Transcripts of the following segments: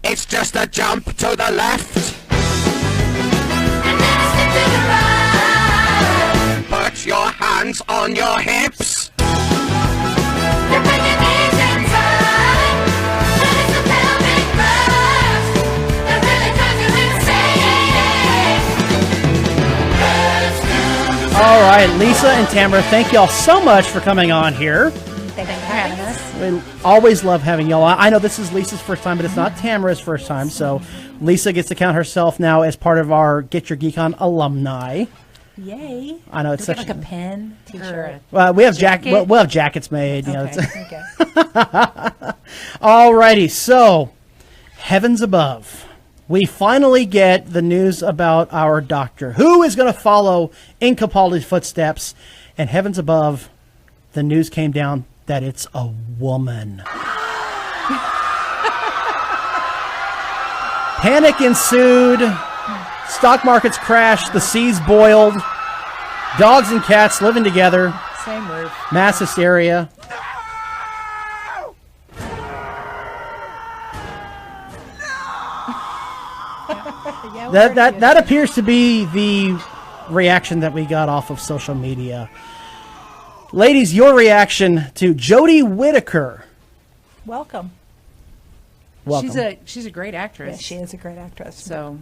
It's just a jump to the left. And then a step to the right. Put your hands on your hips. You bring your knees inside. Then it's the pelvic thrust that really drives you insane. All right, Lisa and Tamara, thank y'all so much for coming on here. Thanks for having us. We always love having y'all on. I know this is Lisa's first time, but it's not Tamara's first time. So Lisa gets to count herself now as part of our Get Your Geek On alumni. Yay. I know it's Do we such get like a pen t-shirt. we have jacket? we'll have jackets made. You know, Okay. it's- Alrighty, so heavens above, we finally get the news about our doctor, who is going to follow in Capaldi's footsteps. And heavens above, the news came down that it's a woman. Panic ensued. Stock markets crashed. The seas boiled. Dogs and cats living together. Same roof. Mass hysteria. That appears to be the reaction that we got off of social media. Ladies, your reaction to Jodie Whittaker. Welcome. Welcome. She's a great actress. Yeah, she is a great actress. So,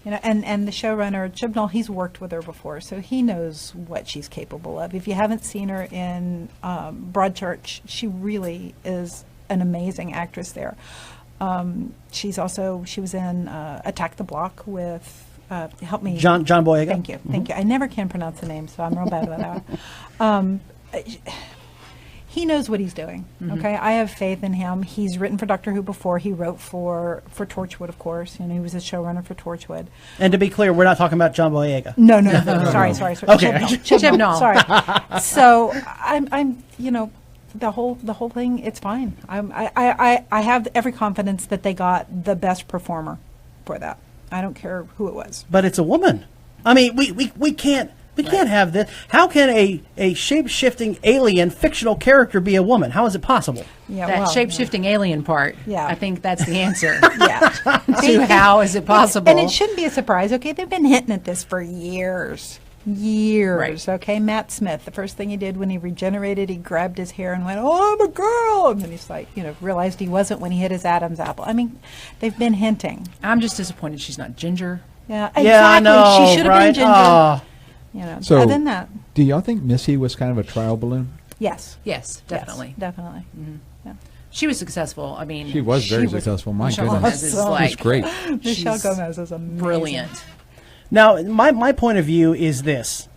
you know, and the showrunner Chibnall, he's worked with her before, so he knows what she's capable of. If you haven't seen her in Broadchurch, she really is an amazing actress there. She was in Attack the Block with help me, John Boyega. Thank you. I never can pronounce the name, so I'm real bad about that. He knows what he's doing. Okay, I have faith in him. He's written for Doctor Who before. He wrote for Torchwood, of course. You know, he was a showrunner for Torchwood. And to be clear, we're not talking about John Boyega. No. Sorry. Okay. Chibnall. Sorry. So I'm you know, the whole thing. It's fine. I have every confidence that they got the best performer for that. I don't care who it was. But it's a woman. I mean, we can't have this. How can a shape-shifting alien fictional character be a woman? How is it possible? Yeah, that well, shape-shifting alien part, Yeah. I think that's the answer Yeah. to how is it possible. And it shouldn't be a surprise. Okay, they've been hinting at this for years. Right. Okay, Matt Smith, the first thing he did when he regenerated, he grabbed his hair and went, "Oh, I'm a girl," and then he's like, you know, realized he wasn't when he hit his Adam's apple. I mean, they've been hinting. I'm just disappointed she's not ginger. Yeah, exactly. Yeah, I know. She should have right? been ginger. Oh. You know, So, other than that, do y'all think Missy was kind of a trial balloon? yes, Yes, definitely. Yes, definitely. Yeah. She was successful. I mean, She was very successful. My Michelle goodness. Gomez is Awesome. like She's great. Michelle she's Gomez is amazing. brilliant. Now, my point of view is this.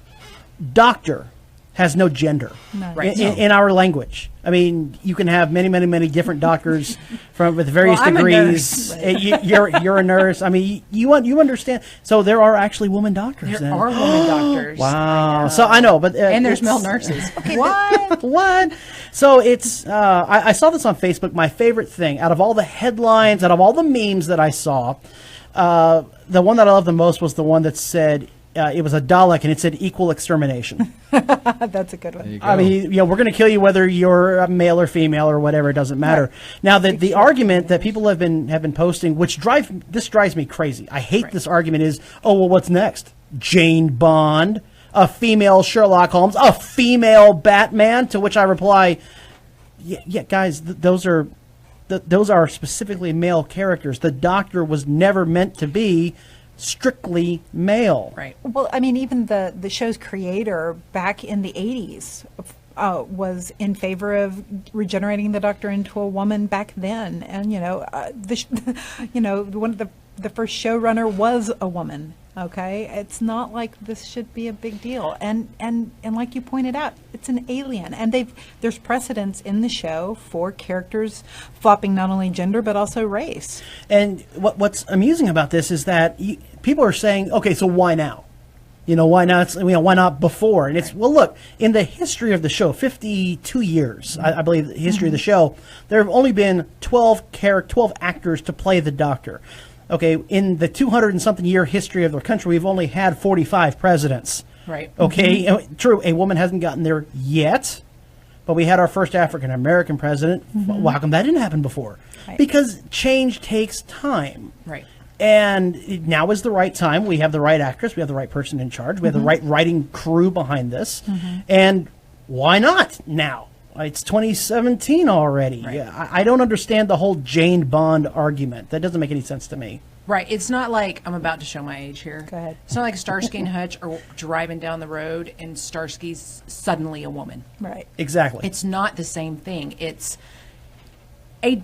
Doctor has no gender No. Right. in our language. I mean, you can have many different doctors with various Well, I'm a degrees. nurse. You're a nurse. I mean, you understand. So there are actually woman doctors. There then. are women doctors. Wow. So I know, but And there's it's- male nurses. What? So it's. I saw this on Facebook. My favorite thing out of all the headlines, out of all the memes that I saw, the one that I loved the most was the one that said. It was a Dalek, and it said "equal extermination." That's a good There one. you go. I mean, we're going to kill you whether you're a male or female or whatever. It doesn't matter. Now, the argument that people have been posting, which drives me crazy. I hate this argument. Is well, what's next? Jane Bond, a female Sherlock Holmes, a female Batman. To which I reply, yeah, guys, those are specifically male characters. The Doctor was never meant to be strictly male. Right. Well, I mean, even the show's creator back in the 80s was in favor of regenerating the Doctor into a woman back then. And, you know, one of the first showrunner was a woman. Okay, it's not like this should be a big deal, and like you pointed out, it's an alien, and there's precedence in the show for characters flopping not only gender but also race. And what's amusing about this is that people are saying, okay, so why now? You know, why not? Why not before? And it's, well, look, in the history of the show, 52 years, I believe, the history of the show, there have only been 12 actors to play the Doctor. Okay, in the 200 and something year history of the country, we've only had 45 presidents. Right. Okay, true, a woman hasn't gotten there yet, but we had our first African American president. Well, how come that didn't happen before? Right. Because change takes time. Right. And now is the right time. We have the right actress. We have the right person in charge. We have the right writing crew behind this. And why not now? It's 2017 already. Right. I don't understand the whole Jane Bond argument. That doesn't make any sense to me. Right. It's not like I'm about to show my age here. Go ahead. It's not like Starsky and Hutch are driving down the road and Starsky's suddenly a woman. Right. Exactly. It's not the same thing. It's a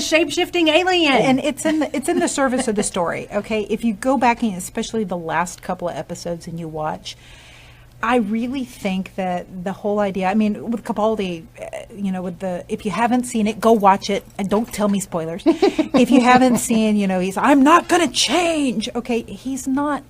shape-shifting alien. And it's in the service of the story. Okay, if you go back and especially the last couple of episodes and you watch, I really think that the whole idea. I mean, with Capaldi, if you haven't seen it, go watch it and don't tell me spoilers. If you haven't seen, he's I'm not going to change. Okay, he's not.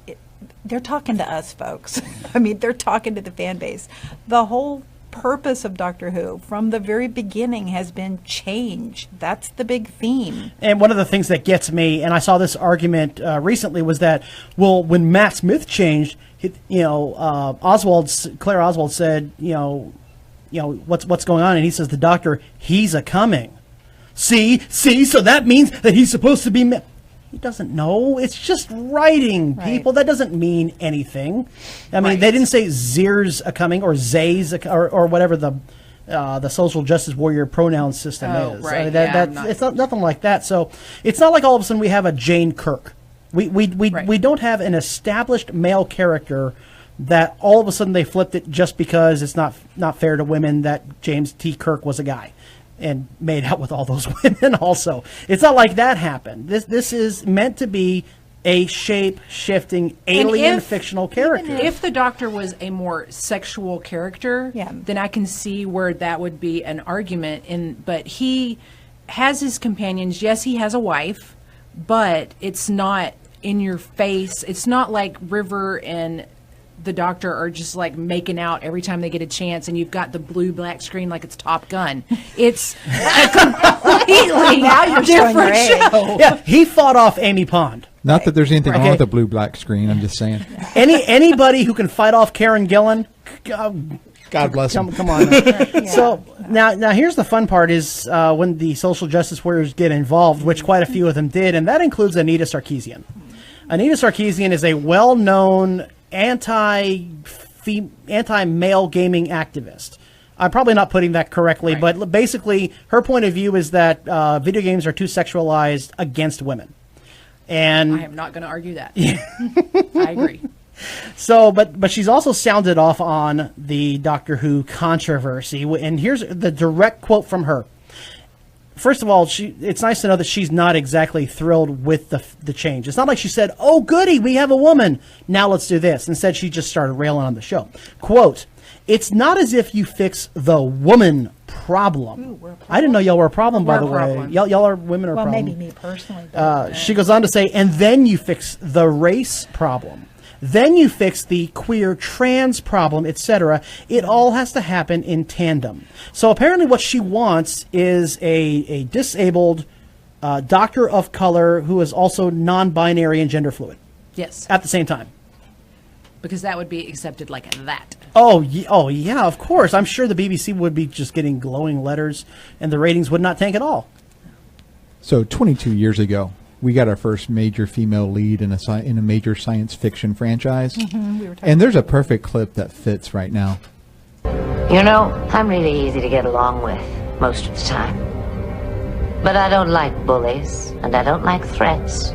They're talking to us, folks. I mean, they're talking to the fan base. The whole purpose of Doctor Who from the very beginning has been change. That's the big theme. And one of the things that gets me, and I saw this argument recently, was that, well, when Matt Smith changed, Claire Oswald said, what's going on? And he says, the Doctor, he's a coming. See, so that means that he's supposed to be. He doesn't know. It's just writing, people. That doesn't mean anything. I mean, they didn't say Zir's a coming or Zay's or whatever the social justice warrior pronoun system is. Right. I mean, it's not nothing like that. So it's not like all of a sudden we have a Jane Kirk. We don't have an established male character that all of a sudden they flipped it just because it's not fair to women that James T. Kirk was a guy and made out with all those women also. It's not like that happened. This is meant to be a shape-shifting alien fictional character. If the Doctor was a more sexual character, then I can see where that would be an argument. But he has his companions. Yes, he has a wife, but it's not in your face. It's not like River and the Doctor are just like making out every time they get a chance, and you've got the blue-black screen like it's Top Gun. It's a completely Now you're showing your different age. show. Yeah, he fought off Amy Pond. Not that there's anything wrong Okay. with the blue-black screen. I'm just saying. Anybody who can fight off Karen Gillan, God bless him. come on. So now here's the fun part is when the social justice warriors get involved, which quite a few of them did, and that includes Anita Sarkeesian. Anita Sarkeesian is a well-known anti-male gaming activist. I'm probably not putting that correctly, but basically her point of view is that video games are too sexualized against women. And I am not going to argue that. I agree. so, but she's also sounded off on the Doctor Who controversy, and here's the direct quote from her. First of all, it's nice to know that she's not exactly thrilled with the change. It's not like she said, oh, goody, we have a woman. Now let's do this. Instead, she just started railing on the show. Quote, it's not as if you fix the woman problem. Ooh, we're a problem? I didn't know y'all were a problem, by We're the a way. problem. Y'all are women are a Well, problem. maybe me personally. But She goes on to say, and then you fix the race problem. Then you fix the queer trans problem, etc. It all has to happen in tandem. So apparently what she wants is a disabled doctor of color who is also non-binary and gender fluid Yes, at the same time. because that would be accepted like that. Oh yeah, of course. I'm sure the BBC would be just getting glowing letters and the ratings would not tank at all. So 22 years ago, we got our first major female lead in a major science fiction franchise. we were talking And there's a perfect clip that fits right now. You know, I'm really easy to get along with most of the time. But I don't like bullies, and I don't like threats,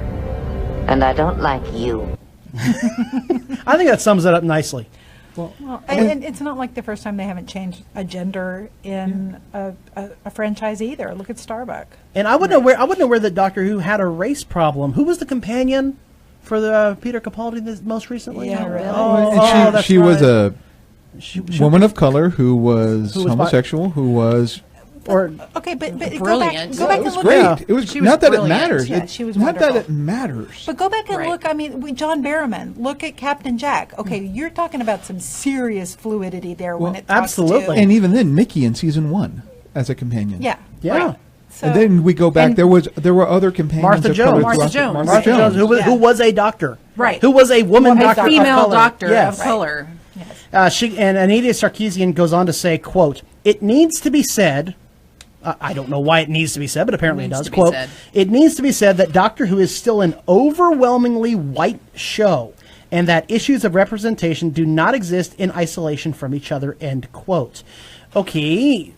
and I don't like you. I think that sums it up nicely. Well, and it's not like the first time they haven't changed a gender in a franchise either. Look at Starbuck. And I wouldn't know where the Doctor Who had a race problem. Who was the companion for the Peter Capaldi most recently? Yeah, really? Oh, that's she was right. a She- woman of color who was Who was homosexual, who was... or Okay, but Brilliant. go back It was and look. great. At, It was She was not that brilliant. it matters. Yeah, she was not that wonderful. it matters. but go back and Right. look. I mean, John Barrowman. Look at Captain Jack. Okay, you're talking about some serious fluidity there when Well, it talks absolutely. To, And even then, Mickey in season 1 as a companion. yeah, yeah. right. So, And then we go back. and- there were other companions. Martha of Jones. color Martha throughout- Jones. Martha Martha Jones. Jones, who was a doctor. Right. Who was a woman Woman doctor doctor. of Female color. doctor Yes. of color. And Anita Sarkeesian goes on to say, quote, "It needs to be said," I don't know why it needs to be said, but apparently it does, quote, "It needs to be said that Doctor Who is still an overwhelmingly white show, and that issues of representation do not exist in isolation from each other," end quote. Okay,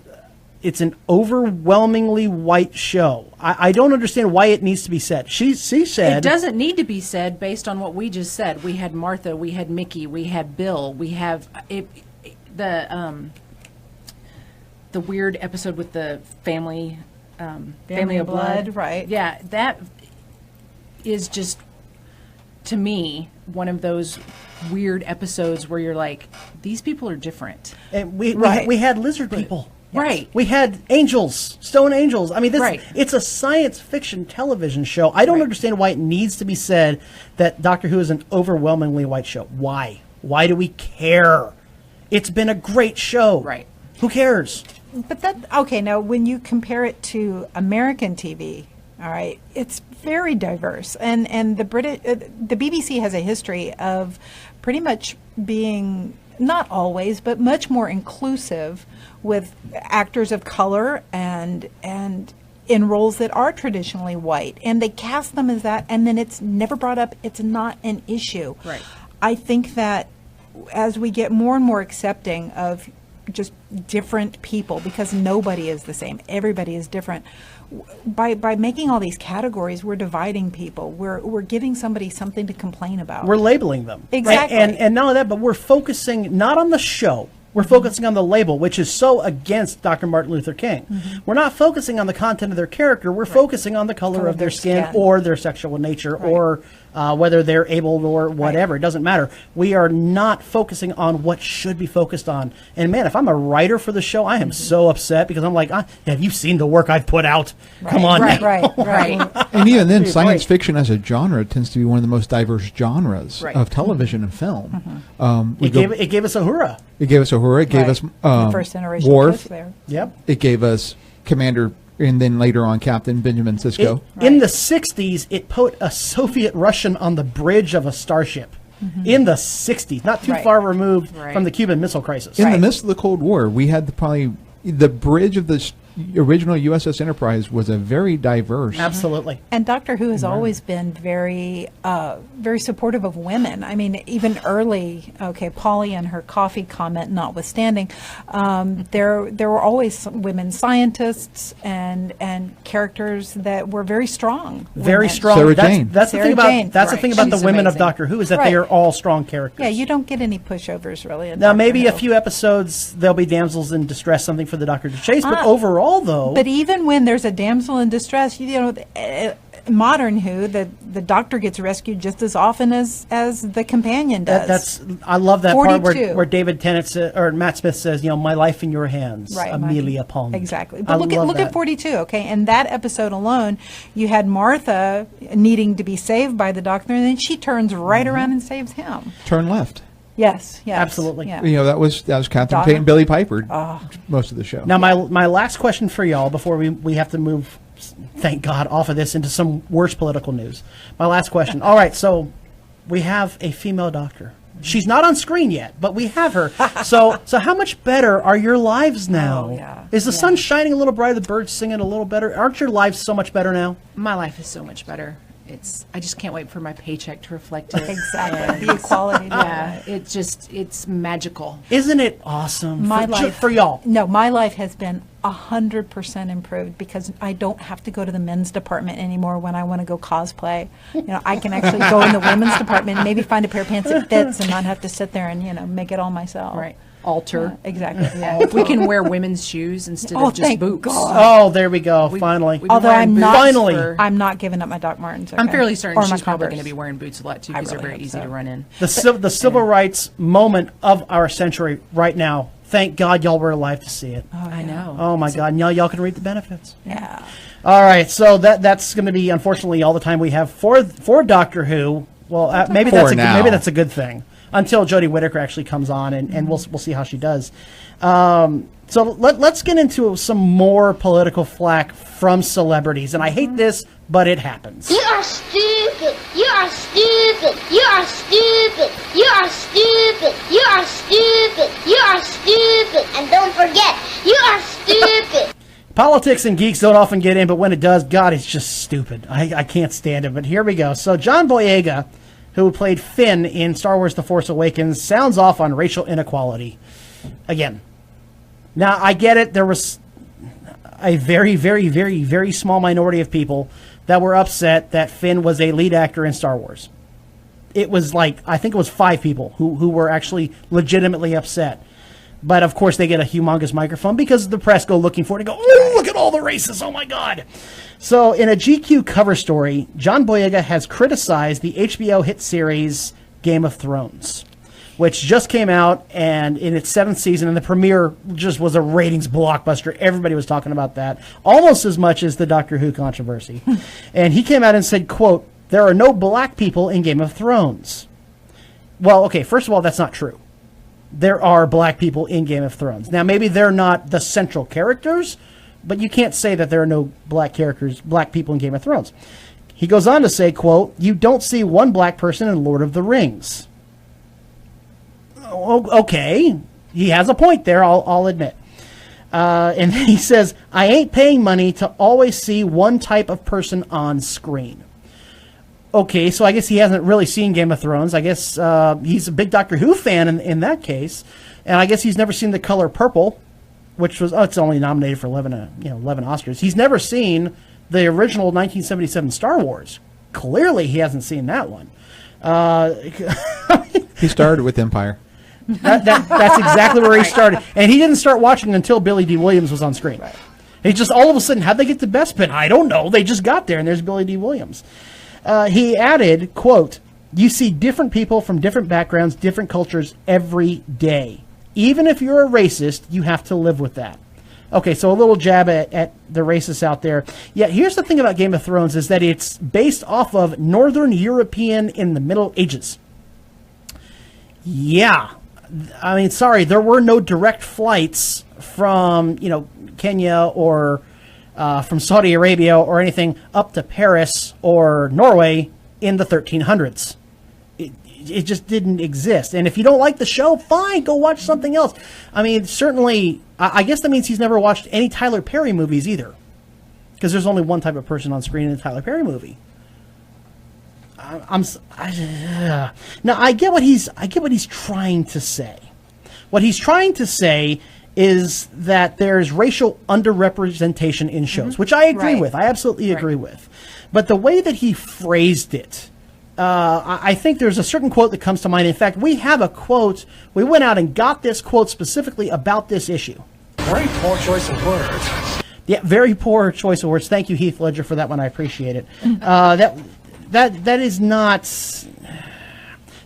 it's an overwhelmingly white show. I don't understand why it needs to be said. She said... It doesn't need to be said based on what we just said. We had Martha, we had Mickey, we had Bill, we have the weird episode with the family of blood. Right. Yeah, that is just, to me, one of those weird episodes where you're like, these people are different. And we had lizard people. Yes. Right. We had angels, stone angels. I mean, it's a science fiction television show. I don't understand why it needs to be said that Doctor Who is an overwhelmingly white show. Why? Why do we care? It's been a great show. Right. Who cares? But now when you compare it to American TV, all right, it's very diverse. And the BBC has a history of pretty much being, not always, but much more inclusive with actors of color and in roles that are traditionally white, and they cast them as that, and then it's never brought up. It's not an issue. Right. I think that as we get more and more accepting of just different people, because nobody is the same, everybody is different. By making all these categories, we're dividing people. We're giving somebody something to complain about. We're labeling them. Exactly. Right? And not only that, but we're focusing not on the show. We're focusing on the label, which is so against Dr. Martin Luther King. We're not focusing on the content of their character. We're focusing on the color of their skin or their sexual nature or whether they're able or whatever. It doesn't matter. We are not focusing on what should be focused on. And man, if I'm a writer for the show, I am so upset because I'm like, have you seen the work I've put out? Come on. Right. And even then, science fiction as a genre tends to be one of the most diverse genres of television and film. It gave us Uhura. It gave us Uhura. It gave us the first generation Worf. there. Yep. It gave us Commander, and then later on Captain Benjamin Sisko. In the 60s, it put a Soviet Russian on the bridge of a starship. In the 60s, not too far removed from the Cuban Missile Crisis. In the midst of the Cold War, we had probably the bridge of the original USS Enterprise was a very diverse. Absolutely. And Doctor Who has always been very, very supportive of women. I mean, even early, Polly and her coffee comment notwithstanding, there were always some women scientists and characters that were very strong. Very strong. Sarah Jane. That's the thing about the thing about the women of Doctor Who is that they are all strong characters. Yeah, you don't get any pushovers really. Now maybe a few episodes there'll be damsels in distress, something for the Doctor to chase, but overall though. But even when there's a damsel in distress, modern Who, the Doctor gets rescued just as often as the companion does. I love that 42. part where David Tennant or Matt Smith says, my life in your hands, Amelia Pond. Exactly. But look at 42, and that episode alone, you had Martha needing to be saved by the Doctor, and then she turns right around and saves him. Turn left. Yes, absolutely. Yeah. That was Captain Peyton Billy Piper most of the show. Now my last question for y'all before we have to move, thank God, off of this into some worse political news. My last question. All right, so we have a female Doctor. She's not on screen yet, but we have her. So how much better are your lives now? Oh, yeah. Is the sun shining a little brighter? The birds singing a little better? Aren't your lives so much better now? My life is so much better. I just can't wait for my paycheck to reflect it. Exactly. The equality. Yeah, it's magical. Isn't it awesome? My life for y'all. No, my life has been 100% improved because I don't have to go to the men's department anymore when I want to go cosplay. I can actually go in the women's department and maybe find a pair of pants that fits and not have to sit there and make it all myself. Right. Alter. Exactly. Yeah. We can wear women's shoes instead of just thank boots. God. Oh, there we go. Finally. Although I'm not giving up my Doc Martens. I'm fairly certain she's my probably Converse. going to be wearing boots a lot too because they're very easy to run in. The civil rights moment of our century right now. Thank God y'all were alive to see it. I know. Oh my God. Now y'all can reap the benefits. Yeah. All right. So that's going to be unfortunately all the time we have for Doctor Who. Well, maybe that's a good thing. Until Jodie Whittaker actually comes on, and we'll see how she does. So let's get into some more political flack from celebrities. And I hate this, but it happens. You are stupid. stupid. You are stupid. You are stupid. You are stupid. You are stupid. You are stupid. And don't forget, you are stupid. Politics and geeks don't often get in, but when it does, God, it's just stupid. I can't stand it, but here we go. So John Boyega, who played Finn in Star Wars The Force Awakens, sounds off on racial inequality. Again. Now, I get it. There was a very, very, very, very small minority of people that were upset that Finn was a lead actor in Star Wars. It was like, I think it was 5 people who were actually legitimately upset. But, of course, they get a humongous microphone because the press go looking for it and go, oh, look at all the races, oh, my God. So, in a GQ cover story, John Boyega has criticized the HBO hit series Game of Thrones, which just came out and in its 7th season, and the premiere just was a ratings blockbuster. Everybody was talking about that, almost as much as the Doctor Who controversy. And he came out and said, quote, there are no black people in Game of Thrones. Well, okay, first of all, that's not true. There are black people in Game of Thrones. Now, maybe they're not the central characters, but you can't say that there are no black people in Game of Thrones. He goes on to say, quote, you don't see one black person in Lord of the Rings. Okay, he has a point there, I'll admit. And then he says, I ain't paying money to always see one type of person on screen. Okay, so I guess he hasn't really seen Game of Thrones. I guess he's a big Doctor Who fan in that case. And I guess he's never seen The Color Purple, which was, it's only nominated for 11 Oscars. He's never seen the original 1977 Star Wars. Clearly, he hasn't seen that one. He started with Empire. That's exactly where he started. And he didn't start watching until Billy D. Williams was on screen. Right. He just, all of a sudden, how'd they get to Bespin? I don't know. They just got there, and there's Billy D. Williams. He added, quote, you see different people from different backgrounds, different cultures every day. Even if you're a racist, you have to live with that. Okay, so a little jab at the racists out there. Yeah, here's the thing about Game of Thrones is that it's based off of Northern European in the Middle Ages. Yeah. I mean, sorry, there were no direct flights from, Kenya or from Saudi Arabia or anything up to Paris or Norway in the 1300s. It just didn't exist. And if you don't like the show, fine, go watch something else. I mean, certainly, I guess that means he's never watched any Tyler Perry movies either. Because there's only one type of person on screen in a Tyler Perry movie. Now, I get what he's trying to say. What he's trying to say is that there's racial underrepresentation in shows, which I agree with. I absolutely agree with. But the way that he phrased it, I think there's a certain quote that comes to mind. In fact, we have a quote. We went out and got this quote specifically about this issue. Very poor choice of words. Yeah, very poor choice of words. Thank you, Heath Ledger, for that one. I appreciate it. That is not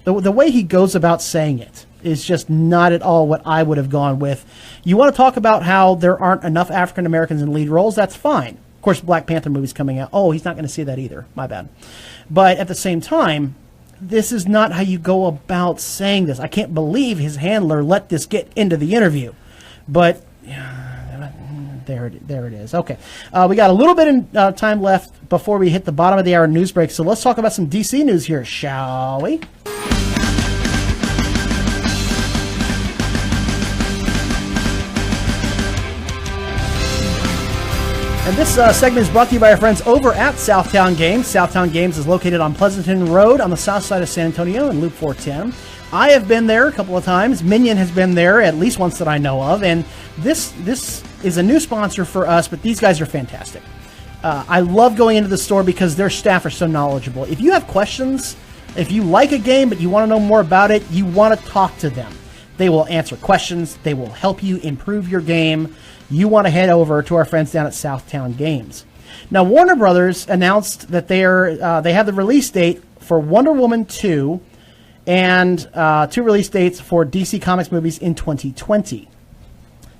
the way he goes about saying it is just not at all what I would have gone with. You want to talk about how there aren't enough African Americans in lead roles? That's fine. Of course, Black Panther movie's coming out. Oh, he's not going to see that either. My bad. But at the same time, this is not how you go about saying this. I can't believe his handler let this get into the interview. But there it is. Okay. We got a little bit of time left before we hit the bottom of the hour news break. So let's talk about some DC news here, shall we? And this segment is brought to you by our friends over at Southtown Games. Southtown Games is located on Pleasanton Road on the south side of San Antonio in Loop 410. I have been there a couple of times. Minion has been there at least once that I know of. And this is a new sponsor for us, but these guys are fantastic. I love going into the store because their staff are so knowledgeable. If you have questions, if you like a game but you want to know more about it, you want to talk to them. They will answer questions. They will help you improve your game. You want to head over to our friends down at Southtown Games. Now, Warner Brothers announced that they have the release date for Wonder Woman 2 and 2 release dates for DC Comics movies in 2020.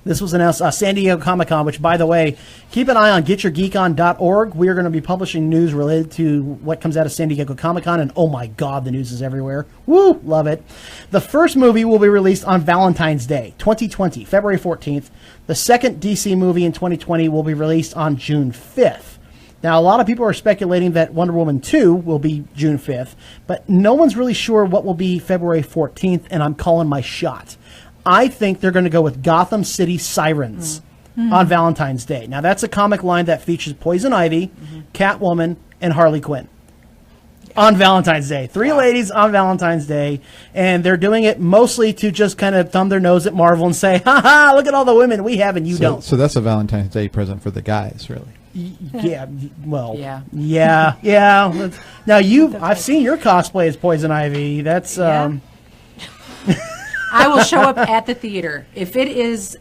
This was announced San Diego Comic-Con, which, by the way, keep an eye on getyourgeekon.org. We are going to be publishing news related to what comes out of San Diego Comic-Con, and oh my God, the news is everywhere. Woo, love it. The first movie will be released on Valentine's Day, 2020, February 14th. The second DC movie in 2020 will be released on June 5th. Now, a lot of people are speculating that Wonder Woman 2 will be June 5th, but no one's really sure what will be February 14th, and I'm calling my shot. I think they're going to go with Gotham City Sirens on Valentine's Day. Now, that's a comic line that features Poison Ivy, Catwoman, and Harley Quinn. On Valentine's Day. 3 ladies on Valentine's Day, and they're doing it mostly to just kind of thumb their nose at Marvel and say, ha ha, look at all the women we have and you don't. So that's a Valentine's Day present for the guys, really. Yeah, well, yeah. Now I've seen your cosplay as Poison Ivy. That's I will show up at the theater. If it is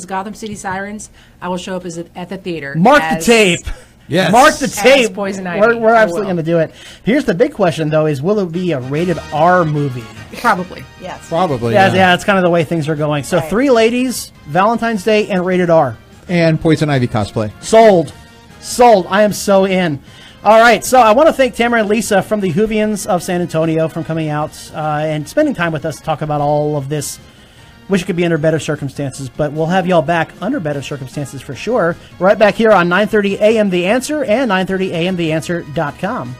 Gotham City Sirens, I will show up at the theater. Mark the tape. Yes. Mark the tape. Poison Ivy. We're absolutely going to do it. Here's the big question, though, is will it be a rated R movie? Probably. Yes. Probably. Yeah, that's kind of the way things are going. So 3 ladies, Valentine's Day, and rated R. And Poison Ivy cosplay. Sold. I am so in. All right, so I want to thank Tamara and Lisa from the Whovians of San Antonio for coming out and spending time with us to talk about all of this. Wish it could be under better circumstances, but we'll have y'all back under better circumstances for sure. Right back here on 9:30 a.m. The Answer and 9:30amtheanswer.com.